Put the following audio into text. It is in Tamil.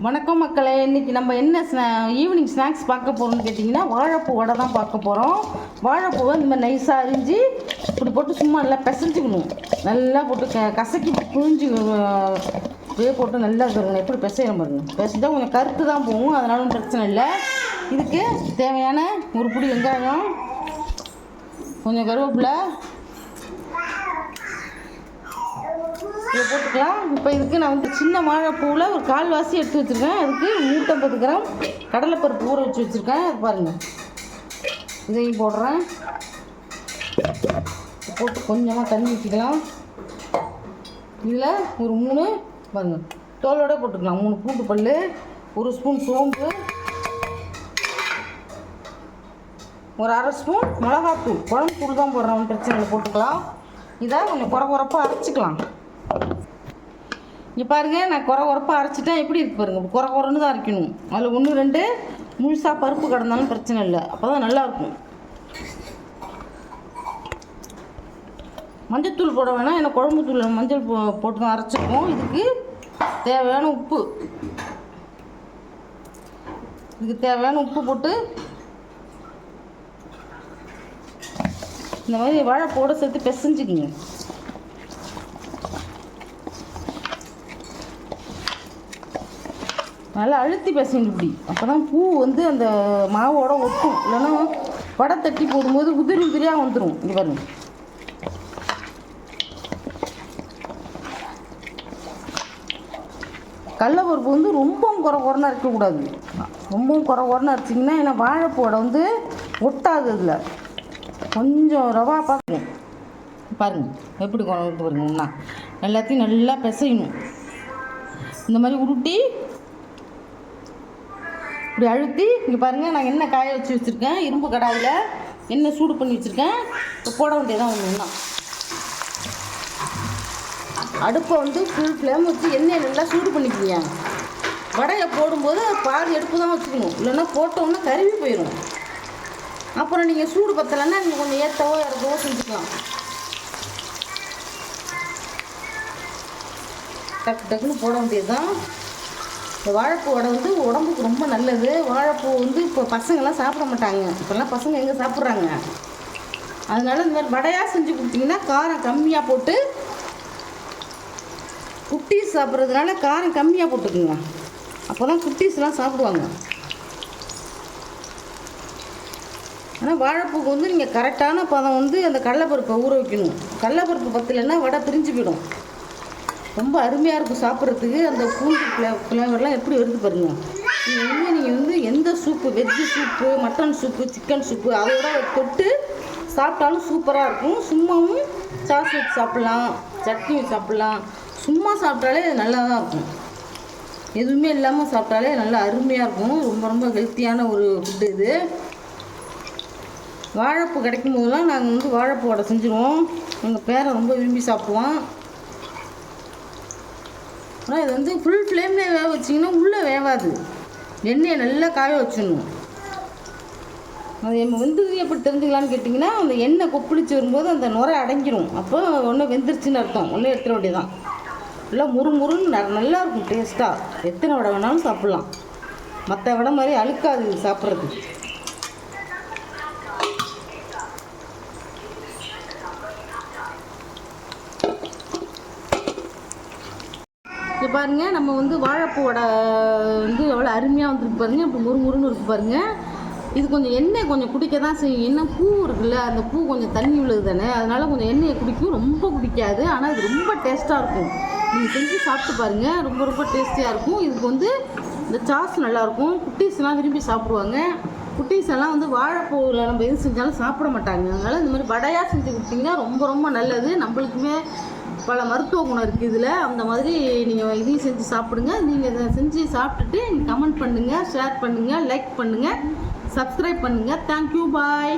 வணக்கம் மக்களே, இன்றைக்கி நம்ம என்ன ஈவினிங் ஸ்நாக்ஸ் பார்க்க போகிறோம்னு கேட்டிங்கன்னா வாழைப்பூ வடை தான் பார்க்க போகிறோம். வாழைப்பூவை இந்த மாதிரி நைஸாக அரிஞ்சு இப்படி போட்டு சும்மா நல்லா பிசைஞ்சிக்கணும். நல்லா போட்டு கசக்கி புழிஞ்சு போட்டு நல்லா இருக்கணும். எப்படி பிசையணும் பாருங்க. பிசைஞ்சால் கொஞ்சம் கருத்து தான் போகும், அதனால பிரச்சனை இல்லை. இதுக்கு தேவையான ஒரு பிடி வெங்காயம், கொஞ்சம் கருவேப்பிலை இதை போட்டுக்கலாம். இப்போ இதுக்கு நான் சின்ன வாழைப்பூவில் ஒரு கால்வாசி எடுத்து வச்சுருக்கேன். அதுக்கு 150 கிராம் கடலைப்பருப்பு ஊற வச்சு வச்சுருக்கேன். அது பாருங்கள், இதையும் போடுறேன். போட்டு கொஞ்சமாக தண்ணி ஊற்றிக்கலாம். இதில் ஒரு 3 பாருங்கள் தோலோட போட்டுக்கலாம். 3 பூண்டு பல், 1 ஸ்பூன் சோம்பு, ஒரு 1/2 ஸ்பூன் மிளகாத்தூள். குழம்பு தூள் தான் போடுறோம், பிரச்சனை இல்லை, போட்டுக்கலாம். இதை கொஞ்சம் குறப்பாக அரைச்சிக்கலாம். இங்கே பாருங்கள், நான் குறப்பாக அரைச்சிட்டேன். எப்படி இருக்கு பாருங்கள், குறன்னு தான் அரைக்கணும். அதில் 1 2 முழுசாக பருப்பு கிடந்தாலும் பிரச்சனை இல்லை, அப்போ தான் நல்லாயிருக்கும். மஞ்சள் போட வேணாம், ஏன்னா குழம்பு தூள் மஞ்சள் போட்டு தான் அரைச்சிருக்கோம். இதுக்கு தேவையான உப்பு, போட்டு இந்த மாதிரி வாழைப்பூவோட சேர்த்து பிசைஞ்சுக்குங்க. நல்லா அழுத்தி பிசைஞ்சு இப்படி, அப்போ தான் பூ அந்த மாவோட ஒட்டும். இல்லைன்னா வடை தட்டி போடும்போது உதிரியாக வந்துடும். இங்கே பாருங்க, கடலைப்பருப்பு ரொம்பவும் குறன்னு அரைக்கக்கூடாது. ரொம்பவும் குறன்னு அரைச்சிங்கன்னா, ஏன்னா வாழைப்பூ வடை ஒட்டாது. அதில் கொஞ்சம் ரவா பார்க்கணும். பாருங்கள் எப்படி குறந்து பாருங்கன்னா, எல்லாத்தையும் நல்லா பிசையணும். இந்த மாதிரி உருட்டி இப்படி அழுத்தி. இங்கே பாருங்கள், நான் எண்ணெய் காய வச்சு வச்சுருக்கேன். இரும்பு கடாயில் எண்ணெய் சூடு பண்ணி வச்சுருக்கேன். இப்போ போட வேண்டியதான் ஒன்றுன்னா, அடுப்பை ஃபுல் ஃப்ளேம் வச்சு எண்ணெயை நல்லா சூடு பண்ணிக்குங்க. வடையை போடும்போது பாதி அடுப்பு தான் வச்சுக்கணும், இல்லைன்னா போட்டோன்னா கருவி போயிடும். அப்புறம் நீங்கள் சூடு பற்றலைன்னா நீங்கள் கொஞ்சம் ஏற்றவோ இறக்கவோ செஞ்சுக்கலாம். டக்குன்னு போட வேண்டியது தான். இந்த வாழைப்பூ வடை உடம்புக்கு ரொம்ப நல்லது. வாழைப்பூ இப்போ பசங்கள்லாம் சாப்பிட மாட்டாங்க. இப்போல்லாம் பசங்க எங்கே சாப்பிட்றாங்க? அதனால இந்த மாதிரி வடையாக செஞ்சு கொடுத்தீங்கன்னா காரம் கம்மியாக போட்டு, குட்டீஸ் சாப்பிட்றதுனால காரம் கம்மியாக போட்டுக்குங்க. அப்போ தான் குட்டீஸ்லாம் சாப்பிடுவாங்க. ஆனால் வாழைப்பூக்கு நீங்கள் கரெக்டான பதம் அந்த கடலைப்பருப்பை ஊற வைக்கணும். கடலைப்பருப்பு பத்தலைன்னா வடை பிரிஞ்சு போயிடும். ரொம்ப அருமையாக இருக்கும் சாப்பிட்றதுக்கு. அந்த பூண்டு ஃப்ளேவர்லாம் எப்படி வருது பாருங்கள். நீங்கள் எந்த soup, veg soup, mutton soup, chicken soup அதோட தொட்டு சாப்பிட்டாலும் சூப்பராக இருக்கும். சும்மாவும் சாஸ் வச்சு சாப்பிட்லாம், சட்னி வச்சு சாப்பிட்லாம். சும்மா சாப்பிட்டாலே நல்லா தான் இருக்கும். எதுவுமே இல்லாமல் சாப்பிட்டாலே நல்லா அருமையாக இருக்கும். ரொம்ப ரொம்ப ஹெல்த்தியான ஒரு ஃபுட்டு இது. வாழைப்பூ கிடைக்கும் போதெல்லாம் நாங்கள் வாழைப்பூ வடை செஞ்சுருவோம். எங்கள் பேரை ரொம்ப விரும்பி சாப்பிடுவோம். ஆனால் இது ஃபுல் ஃப்ளேம்லேயே வேக வச்சிங்கன்னா உள்ளே வேகாது. எண்ணெயை நல்லா காய வச்சிடணும். அது நம்ம எப்படி தெரிஞ்சுக்கலான்னு கேட்டிங்கன்னா, அந்த எண்ணெய் கொப்பளிச்சு வரும்போது அந்த நுரை அடங்கிடும். அப்போ ஒன்று வெந்துருச்சுன்னு அர்த்தம். ஒன்றே எடுத்துட வேண்டியதான். நல்லா முறுமுறுன்னு நல்லாயிருக்கும் டேஸ்ட்டாக. எத்தனை வடை வேணாலும் சாப்பிட்லாம். மற்ற வடை மாதிரி அழுக்காது சாப்பிட்றதுக்கு. இப்போ பாருங்கள், நம்ம வாழைப்பூ வடை எவ்வளோ அருமையாக வந்துருக்கு பாருங்கள். இப்போ முறுமுறுன்னு இருக்குது பாருங்கள். இது கொஞ்சம் எண்ணெய் கொஞ்சம் குடிக்க தான் செய்யும். என்ன பூ இருக்குல்ல, அந்த பூ கொஞ்சம் தண்ணி உள்ளது தானே, அதனால் கொஞ்சம் எண்ணெயை குடிக்கும். ரொம்ப குடிக்காது, ஆனால் இது ரொம்ப டேஸ்ட்டாக இருக்கும். நீங்கள் செஞ்சு சாப்பிட்டு பாருங்கள், ரொம்ப ரொம்ப டேஸ்டியாக இருக்கும். இதுக்கு இந்த சாஸ் நல்லாயிருக்கும். குட்டீஸ்லாம் விரும்பி சாப்பிடுவாங்க. குட்டீஸ் எல்லாம் வாழைப்பூவில் நம்ம எது செஞ்சாலும் சாப்பிட மாட்டாங்க. அதனால் இந்த மாதிரி வடையாக செஞ்சு கொடுத்தீங்கன்னா ரொம்ப ரொம்ப நல்லது. நம்மளுக்குமே பல மருத்துவ குணம் இருக்குது இதில். அந்த மாதிரி நீங்கள் இதையும் செஞ்சு சாப்பிடுங்க. நீங்கள் இதை செஞ்சு சாப்பிட்டுட்டு கமெண்ட் பண்ணுங்கள், ஷேர் பண்ணுங்கள், லைக் பண்ணுங்கள், சப்ஸ்கிரைப் பண்ணுங்கள். தேங்க்யூ, பாய்.